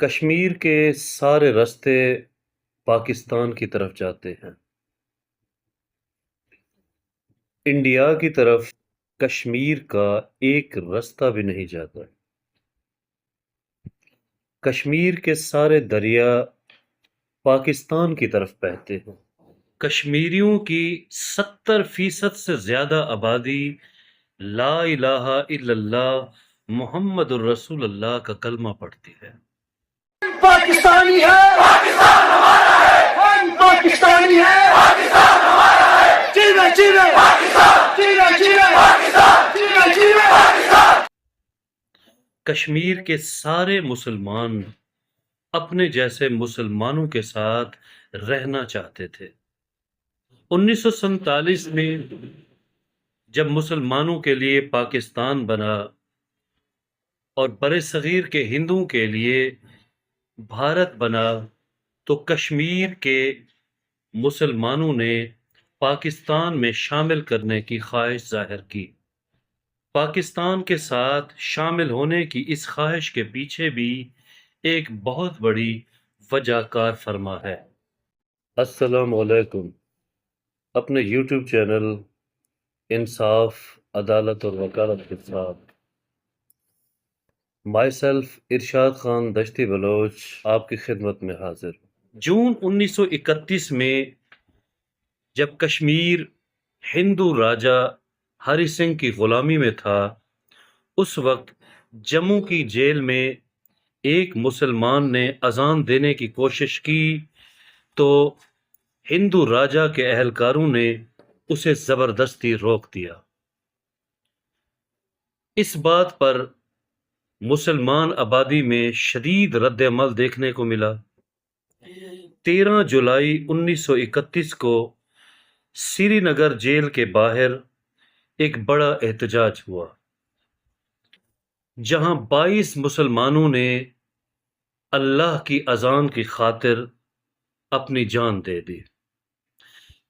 کشمیر کے سارے راستے پاکستان کی طرف جاتے ہیں۔ انڈیا کی طرف کشمیر کا ایک راستہ بھی نہیں جاتا۔ کشمیر کے سارے دریا پاکستان کی طرف بہتے ہیں۔ کشمیریوں کی 70% سے زیادہ آبادی لا الہ الا اللہ محمد الرسول اللہ کا کلمہ پڑھتی ہے۔ پاکستانی ہے، پاکستان ہمارا ہے، ہم پاکستانی ہے، پاکستان ہمارا ہے، جیوے جیوے پاکستان، جیوے جیوے پاکستان، جیوے جیوے پاکستان۔ کشمیر کے سارے مسلمان اپنے جیسے مسلمانوں کے ساتھ رہنا چاہتے تھے۔ 1947 میں جب مسلمانوں کے لیے پاکستان بنا اور برصغیر کے ہندوؤں کے لیے بھارت بنا تو کشمیر کے مسلمانوں نے پاکستان میں شامل کرنے کی خواہش ظاہر کی۔ پاکستان کے ساتھ شامل ہونے کی اس خواہش کے پیچھے بھی ایک بہت بڑی وجہ کار فرما ہے۔ السلام علیکم۔ اپنے یوٹیوب چینل انصاف، عدالت اور وکالت کے ساتھ مائی سیلف ارشاد خان دشتی بلوچ آپ کی خدمت میں حاضر۔ جون 1931 میں جب کشمیر ہندو راجہ ہری سنگھ کی غلامی میں تھا، اس وقت جموں کی جیل میں ایک مسلمان نے اذان دینے کی کوشش کی تو ہندو راجہ کے اہلکاروں نے اسے زبردستی روک دیا۔ اس بات پر مسلمان آبادی میں شدید رد عمل دیکھنے کو ملا۔ 13 جولائی 1931 کو سری نگر جیل کے باہر ایک بڑا احتجاج ہوا، جہاں 22 مسلمانوں نے اللہ کی اذان کی خاطر اپنی جان دے دی۔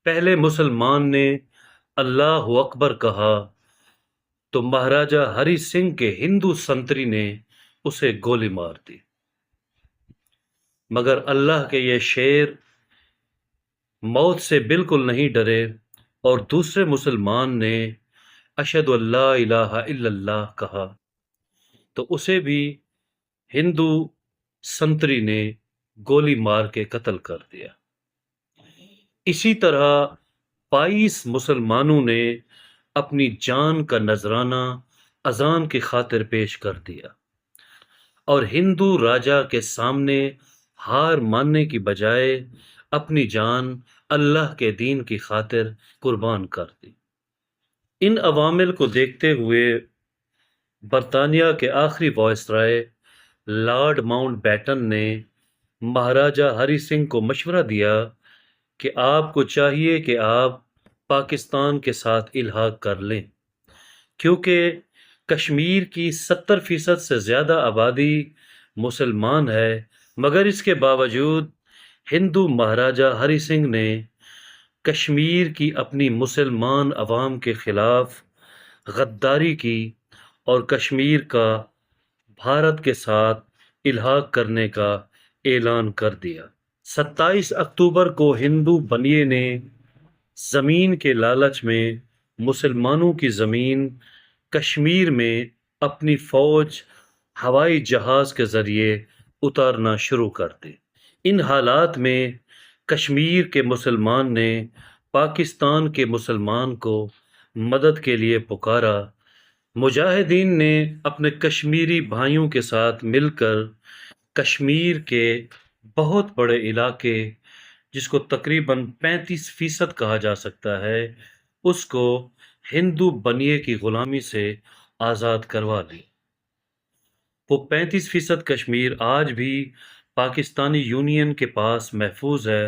پہلے مسلمان نے اللہ اکبر کہا تو مہاراجہ ہری سنگھ کے ہندو سنتری نے اسے گولی مار دی، مگر اللہ کے یہ شیر موت سے بالکل نہیں ڈرے اور دوسرے مسلمان نے اشہد ان لا الہ الا اللہ کہا تو اسے بھی ہندو سنتری نے گولی مار کے قتل کر دیا۔ اسی طرح 22 مسلمانوں نے اپنی جان کا نذرانہ اذان کی خاطر پیش کر دیا اور ہندو راجہ کے سامنے ہار ماننے کی بجائے اپنی جان اللہ کے دین کی خاطر قربان کر دی۔ ان عوامل کو دیکھتے ہوئے برطانیہ کے آخری وائسرائے لارڈ ماؤنٹ بیٹن نے مہاراجہ ہری سنگھ کو مشورہ دیا کہ آپ کو چاہیے کہ آپ پاکستان کے ساتھ الحاق کر لیں، کیونکہ کشمیر کی 70% سے زیادہ آبادی مسلمان ہے، مگر اس کے باوجود ہندو مہاراجہ ہری سنگھ نے کشمیر کی اپنی مسلمان عوام کے خلاف غداری کی اور کشمیر کا بھارت کے ساتھ الحاق کرنے کا اعلان کر دیا۔ 27 اکتوبر کو ہندو بنیے نے زمین کے لالچ میں مسلمانوں کی زمین کشمیر میں اپنی فوج ہوائی جہاز کے ذریعے اتارنا شروع کر دی۔ ان حالات میں کشمیر کے مسلمان نے پاکستان کے مسلمان کو مدد کے لیے پکارا۔ مجاہدین نے اپنے کشمیری بھائیوں کے ساتھ مل کر کشمیر کے بہت بڑے علاقے، جس کو تقریباً 35% کہا جا سکتا ہے، اس کو ہندو بنیے کی غلامی سے آزاد کروا لی۔ وہ 35% کشمیر آج بھی پاکستانی یونین کے پاس محفوظ ہے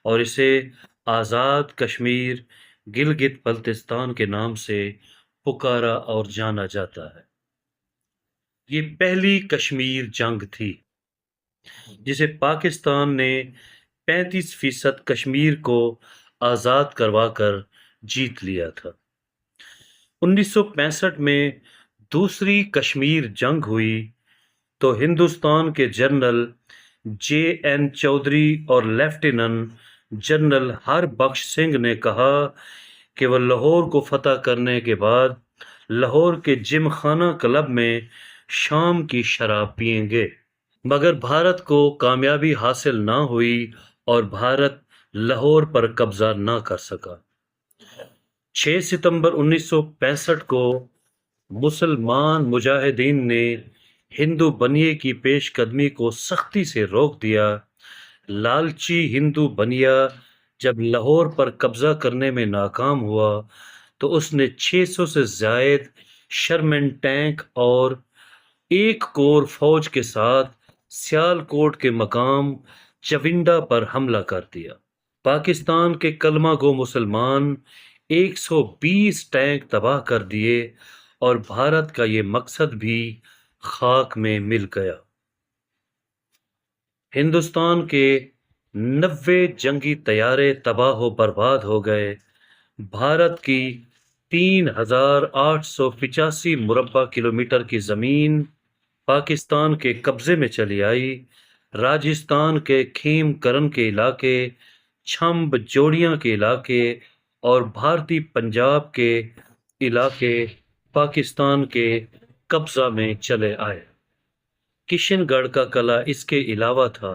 اور اسے آزاد کشمیر گلگت بلتستان کے نام سے پکارا اور جانا جاتا ہے۔ یہ پہلی کشمیر جنگ تھی جسے پاکستان نے 35% کشمیر کو آزاد کروا کر جیت لیا تھا۔ 1965 میں دوسری کشمیر جنگ ہوئی تو ہندوستان کے جنرل جے این چودھری اور لیفٹیننٹ جنرل ہر بخش سنگھ نے کہا کہ وہ لاہور کو فتح کرنے کے بعد لاہور کے جم خانہ کلب میں شام کی شراب پئیں گے، مگر بھارت کو کامیابی حاصل نہ ہوئی اور بھارت لاہور پر قبضہ نہ کر سکا۔ 6 ستمبر 1965 کو مسلمان مجاہدین نے ہندو بنیے کی پیش قدمی کو سختی سے روک دیا۔ لالچی ہندو بنیا جب لاہور پر قبضہ کرنے میں ناکام ہوا تو اس نے 600 سے زائد شرمن ٹینک اور 1 کور فوج کے ساتھ سیالکوٹ کے مقام چونڈا پر حملہ کر دیا۔ پاکستان کے کلمہ گو مسلمان 120 ٹینک تباہ کر دیے اور بھارت کا یہ مقصد بھی خاک میں مل گیا۔ ہندوستان کے 90 جنگی طیارے تباہ و برباد ہو گئے۔ بھارت کی 3885 مربع کلومیٹر کی زمین پاکستان کے قبضے میں چلی آئی۔ راجستھان کے کھیم کرن کے علاقے، چھمب جوڑیاں کے علاقے اور بھارتی پنجاب کے علاقے پاکستان کے قبضہ میں چلے آئے۔ کشن گڑھ کا قلعہ اس کے علاوہ تھا۔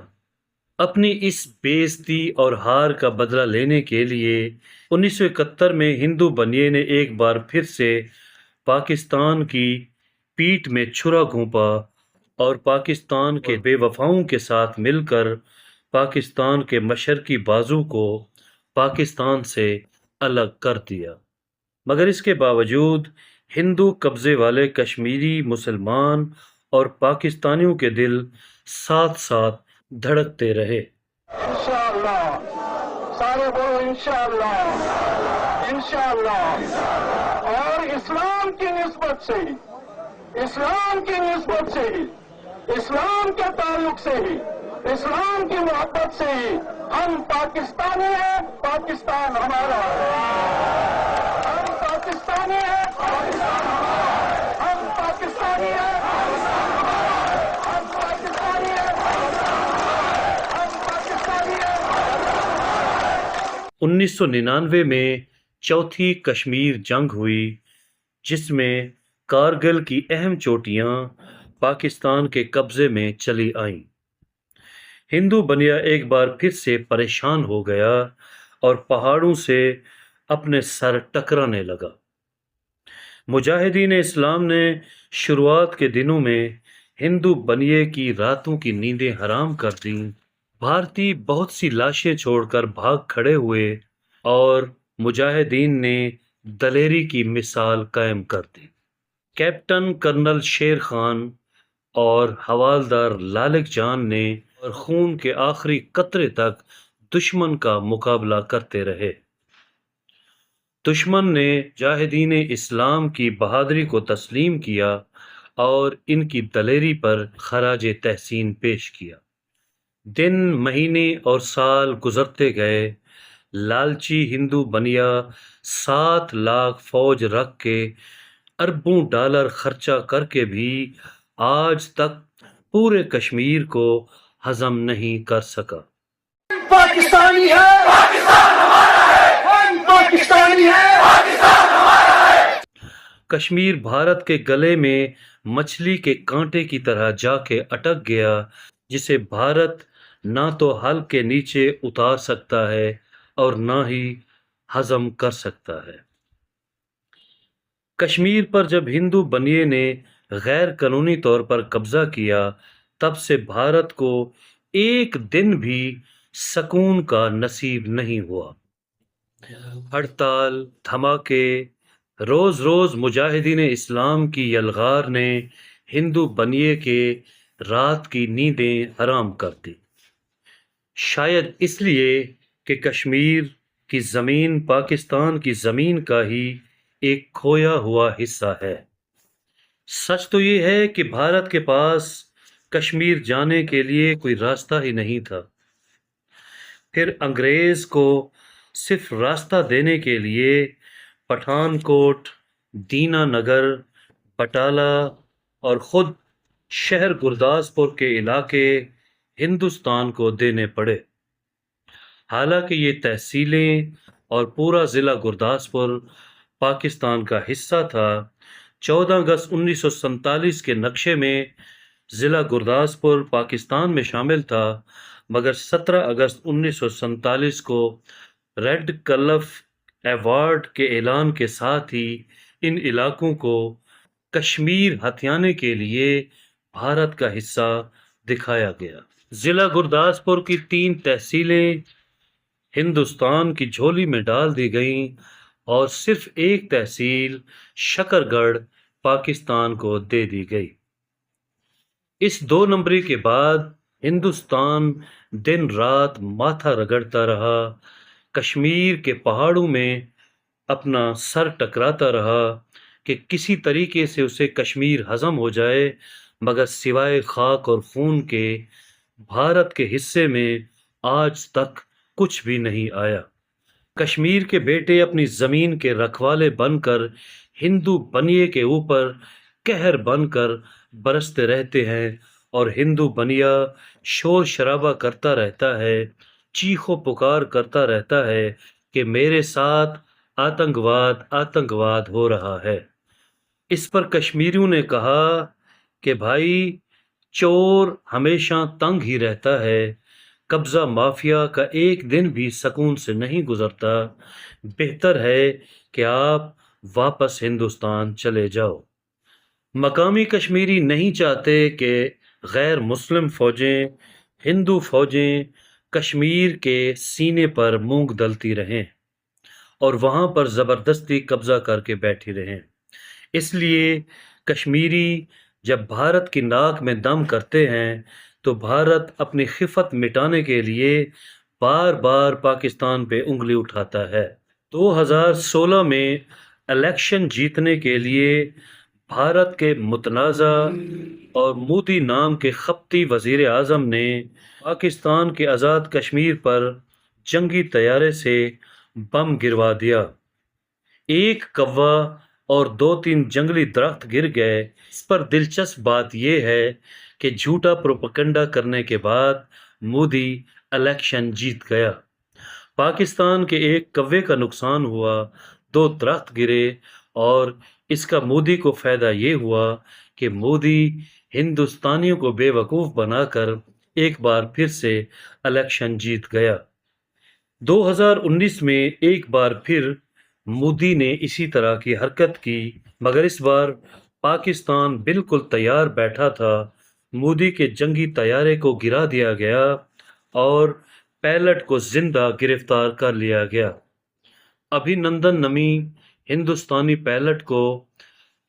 اپنی اس بے عزتی اور ہار کا بدلہ لینے کے لیے 1971 میں ہندو بنیے نے ایک بار پھر سے پاکستان کی پیٹھ میں چھرا گھونپا اور پاکستان کے بے وفاؤں کے ساتھ مل کر پاکستان کے مشرقی بازو کو پاکستان سے الگ کر دیا، مگر اس کے باوجود ہندو قبضے والے کشمیری مسلمان اور پاکستانیوں کے دل ساتھ ساتھ دھڑکتے رہے۔ انشاءاللہ، سارے بولو انشاءاللہ، انشاءاللہ۔ اور اسلام کی نسبت سے ہی، اسلام کی نسبت سے ہی، اسلام کے تعلق سے ہی، اسلام کی محبت سے ہی ہم پاکستانی ہیں، پاکستان ہمارا ہے۔ ہم پاکستانی ہیں، پاکستان ہمارا ہے۔ ہم پاکستانی ہیں، ہم پاکستانی ہیں، ہم پاکستانی ہیں۔ 1999 میں چوتھی کشمیر جنگ ہوئی، جس میں کارگل کی اہم چوٹیاں پاکستان کے قبضے میں چلی آئیں۔ ہندو بنیا ایک بار پھر سے پریشان ہو گیا اور پہاڑوں سے اپنے سر ٹکرانے لگا۔ مجاہدین اسلام نے شروعات کے دنوں میں ہندو بنیے کی راتوں کی نیندیں حرام کر دیں۔ بھارتی بہت سی لاشیں چھوڑ کر بھاگ کھڑے ہوئے اور مجاہدین نے دلیری کی مثال قائم کر دی۔ کیپٹن کرنل شیر خان اور حوالدار لالک جان نے اور خون کے آخری قطرے تک دشمن کا مقابلہ کرتے رہے۔ دشمن نے مجاہدین اسلام کی بہادری کو تسلیم کیا اور ان کی دلیری پر خراج تحسین پیش کیا۔ دن، مہینے اور سال گزرتے گئے۔ لالچی ہندو بنیا 7 لاکھ فوج رکھ کے اربوں ڈالر خرچہ کر کے بھی آج تک پورے کشمیر کو ہضم نہیں کر سکا۔ پاکستانی ہے، پاکستان ہمارا ہے۔ ہم پاکستانی ہیں، پاکستان ہمارا ہے۔ کشمیر بھارت کے گلے میں مچھلی کے کانٹے کی طرح جا کے اٹک گیا، جسے بھارت نہ تو حل کے نیچے اتار سکتا ہے اور نہ ہی ہضم کر سکتا ہے۔ کشمیر پر جب ہندو بنیے نے غیر قانونی طور پر قبضہ کیا، تب سے بھارت کو ایک دن بھی سکون کا نصیب نہیں ہوا۔ ہڑتال، دھماکے، روز روز مجاہدین اسلام کی یلغار نے ہندو بنیے کے رات کی نیندیں حرام کر دی۔ شاید اس لیے کہ کشمیر کی زمین پاکستان کی زمین کا ہی ایک کھویا ہوا حصہ ہے۔ سچ تو یہ ہے کہ بھارت کے پاس کشمیر جانے کے لیے کوئی راستہ ہی نہیں تھا۔ پھر انگریز کو صرف راستہ دینے کے لیے پٹھان کوٹ، دینا نگر، بٹالہ اور خود شہر گرداسپور کے علاقے ہندوستان کو دینے پڑے۔ حالانکہ یہ تحصیلیں اور پورا ضلع گرداسپور پاکستان کا حصہ تھا، 14 اگست 1947 کے نقشے میں ضلع گرداسپور پاکستان میں شامل تھا، مگر 17 اگست 1947 کو ریڈ کلف ایوارڈ کے اعلان کے ساتھ ہی ان علاقوں کو کشمیر ہتھیانے کے لیے بھارت کا حصہ دکھایا گیا۔ ضلع گرداسپور کی 3 تحصیلیں ہندوستان کی جھولی میں ڈال دی گئیں اور صرف ایک تحصیل شکر گڑھ پاکستان کو دے دی گئی۔ اس 2 نمبری کے بعد ہندوستان دن رات ماتھا رگڑتا رہا، کشمیر کے پہاڑوں میں اپنا سر ٹکراتا رہا کہ کسی طریقے سے اسے کشمیر ہضم ہو جائے، مگر سوائے خاک اور خون کے بھارت کے حصے میں آج تک کچھ بھی نہیں آیا۔ کشمیر کے بیٹے اپنی زمین کے رکھوالے بن کر ہندو بنیے کے اوپر قہر بن کر برستے رہتے ہیں، اور ہندو بنیا شور شرابہ کرتا رہتا ہے، چیخ و پکار کرتا رہتا ہے کہ میرے ساتھ آتنکواد ہو رہا ہے۔ اس پر کشمیریوں نے کہا کہ بھائی، چور ہمیشہ تنگ ہی رہتا ہے، قبضہ مافیا کا ایک دن بھی سکون سے نہیں گزرتا، بہتر ہے کہ آپ واپس ہندوستان چلے جاؤ۔ مقامی کشمیری نہیں چاہتے کہ غیر مسلم فوجیں، ہندو فوجیں کشمیر کے سینے پر مونگ دلتی رہیں اور وہاں پر زبردستی قبضہ کر کے بیٹھی رہیں۔ اس لیے کشمیری جب بھارت کی ناک میں دم کرتے ہیں تو بھارت اپنی خفت مٹانے کے لیے بار بار پاکستان پہ انگلی اٹھاتا ہے۔ 2016 میں الیکشن جیتنے کے لیے بھارت کے متنازع اور مودی نام کے خپتی وزیر اعظم نے پاکستان کے آزاد کشمیر پر جنگی طیارے سے بم گروا دیا۔ ایک کوا اور 2-3 جنگلی درخت گر گئے۔ اس پر دلچسپ بات یہ ہے کہ جھوٹا پروپیگنڈا کرنے کے بعد مودی الیکشن جیت گیا۔ پاکستان کے ایک کوے کا نقصان ہوا، 2 درخت گرے، اور اس کا مودی کو فائدہ یہ ہوا کہ مودی ہندوستانیوں کو بے وقوف بنا کر ایک بار پھر سے الیکشن جیت گیا۔ 2019 میں ایک بار پھر مودی نے اسی طرح کی حرکت کی، مگر اس بار پاکستان بالکل تیار بیٹھا تھا۔ مودی کے جنگی طیارے کو گرا دیا گیا اور پائلٹ کو زندہ گرفتار کر لیا گیا۔ ابھی نندن نامی ہندوستانی پائلٹ کو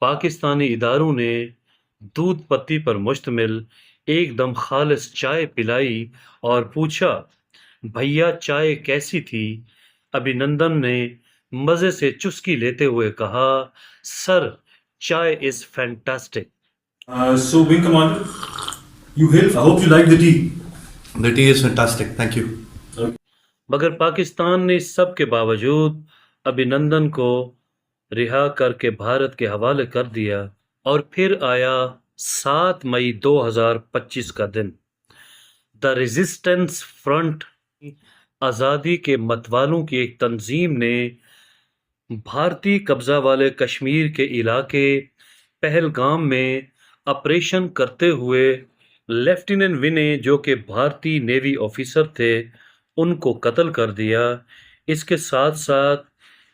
پاکستانی اداروں نے دودھ پتی پر مشتمل ایک دم خالص چائے پلائی اور پوچھا، بھیا چائے کیسی تھی؟ ابھی نندن نے مزے سے چسکی لیتے ہوئے کہا، سر چائے از fantastic. So, Wing Commander, you hail. I hope you like the tea. The tea is fantastic. Thank you. مگر پاکستان نے اس سب کے باوجود ابھینندن کو رہا کر کے بھارت کے حوالے کر دیا، اور پھر آیا 7 مئی 2025 کا دن۔ دا ریزسٹنس فرنٹ، آزادی کے متوالوں کی ایک تنظیم نے بھارتی قبضہ والے کشمیر کے علاقے پہلگام میں آپریشن کرتے ہوئے لیفٹیننٹ ونے، جو کہ بھارتی نیوی آفیسر تھے، ان کو قتل کر دیا۔ اس کے ساتھ ساتھ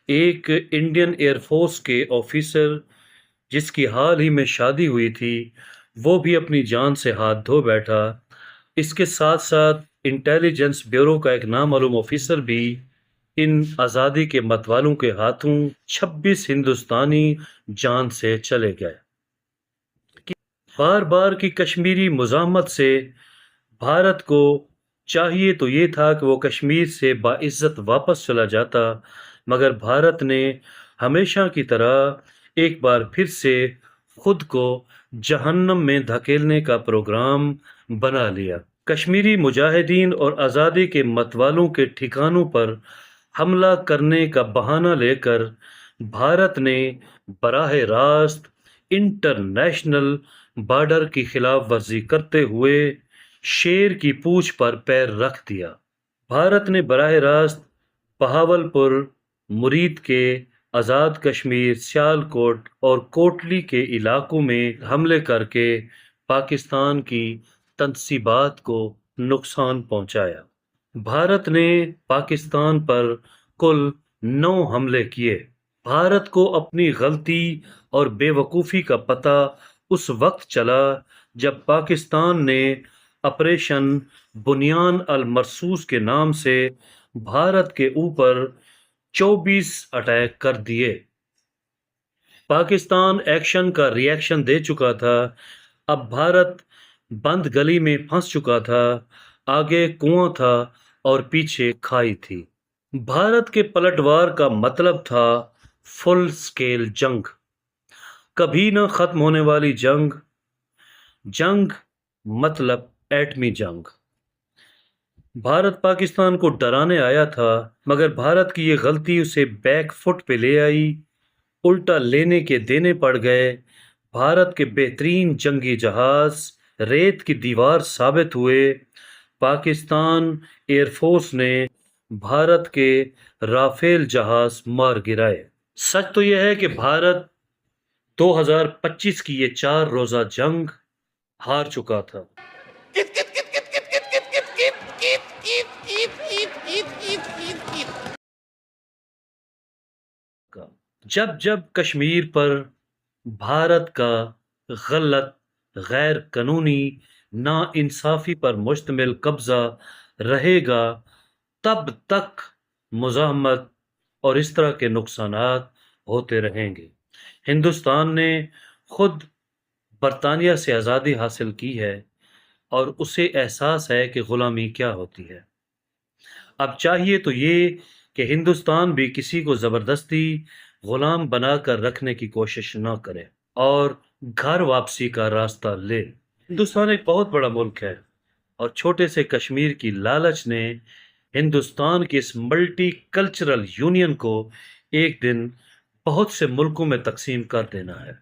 ایک انڈین ایئر فورس کے آفیسر جس کی حال ہی میں شادی ہوئی تھی، وہ بھی اپنی جان سے ہاتھ دھو بیٹھا۔ اس کے ساتھ ساتھ انٹیلیجنس بیورو کا ایک نامعلوم آفیسر بھی ان آزادی کے متوالوں کے ہاتھوں 26 ہندوستانی جان سے چلے گئے۔ بار بار کی کشمیری مزاحمت سے بھارت کو چاہیے تو یہ تھا کہ وہ کشمیر سے باعزت واپس چلا جاتا، مگر بھارت نے ہمیشہ کی طرح ایک بار پھر سے خود کو جہنم میں دھکیلنے کا پروگرام بنا لیا۔ کشمیری مجاہدین اور آزادی کے متوالوں کے ٹھکانوں پر حملہ کرنے کا بہانہ لے کر بھارت نے براہ راست انٹرنیشنل بارڈر کی خلاف ورزی کرتے ہوئے شیر کی پونچھ پر پیر رکھ دیا۔ بھارت نے براہ راست بہاول پور، مرید کے آزاد کشمیر، سیالکوٹ اور کوٹلی کے علاقوں میں حملے کر کے پاکستان کی تنصیبات کو نقصان پہنچایا۔ بھارت نے پاکستان پر کل 9 حملے کیے۔ بھارت کو اپنی غلطی اور بے وقوفی کا پتہ اس وقت چلا جب پاکستان نے آپریشن بنیان المرصوص کے نام سے بھارت کے اوپر 24 اٹیک کر دیے۔ پاکستان ایکشن کا ری ایکشن دے چکا تھا۔ اب بھارت بند گلی میں پھنس چکا تھا، آگے کنواں تھا اور پیچھے کھائی تھی۔ بھارت کے پلٹوار کا مطلب تھا فل سکیل جنگ، کبھی نہ ختم ہونے والی جنگ۔ جنگ مطلب ایٹمی جنگ۔ بھارت پاکستان کو ڈرانے آیا تھا، مگر بھارت کی یہ غلطی اسے بیک فٹ پہ لے آئی، الٹا لینے کے دینے پڑ گئے۔ بھارت کے بہترین جنگی جہاز ریت کی دیوار ثابت ہوئے۔ پاکستان ایئر فورس نے بھارت کے رافیل جہاز مار گرائے۔ سچ تو یہ ہے کہ بھارت 2025 کی یہ 4 روزہ جنگ ہار چکا تھا۔ جب جب کشمیر پر بھارت کا غلط، غیر قانونی، نا انصافی پر مشتمل قبضہ رہے گا، تب تک مزاحمت اور اس طرح کے نقصانات ہوتے رہیں گے۔ ہندوستان نے خود برطانیہ سے آزادی حاصل کی ہے اور اسے احساس ہے کہ غلامی کیا ہوتی ہے۔ اب چاہیے تو یہ کہ ہندوستان بھی کسی کو زبردستی غلام بنا کر رکھنے کی کوشش نہ کرے اور گھر واپسی کا راستہ لے۔ ہندوستان ایک بہت بڑا ملک ہے اور چھوٹے سے کشمیر کی لالچ نے ہندوستان کی اس ملٹی کلچرل یونین کو ایک دن بہت سے ملکوں میں تقسیم کر دینا ہے۔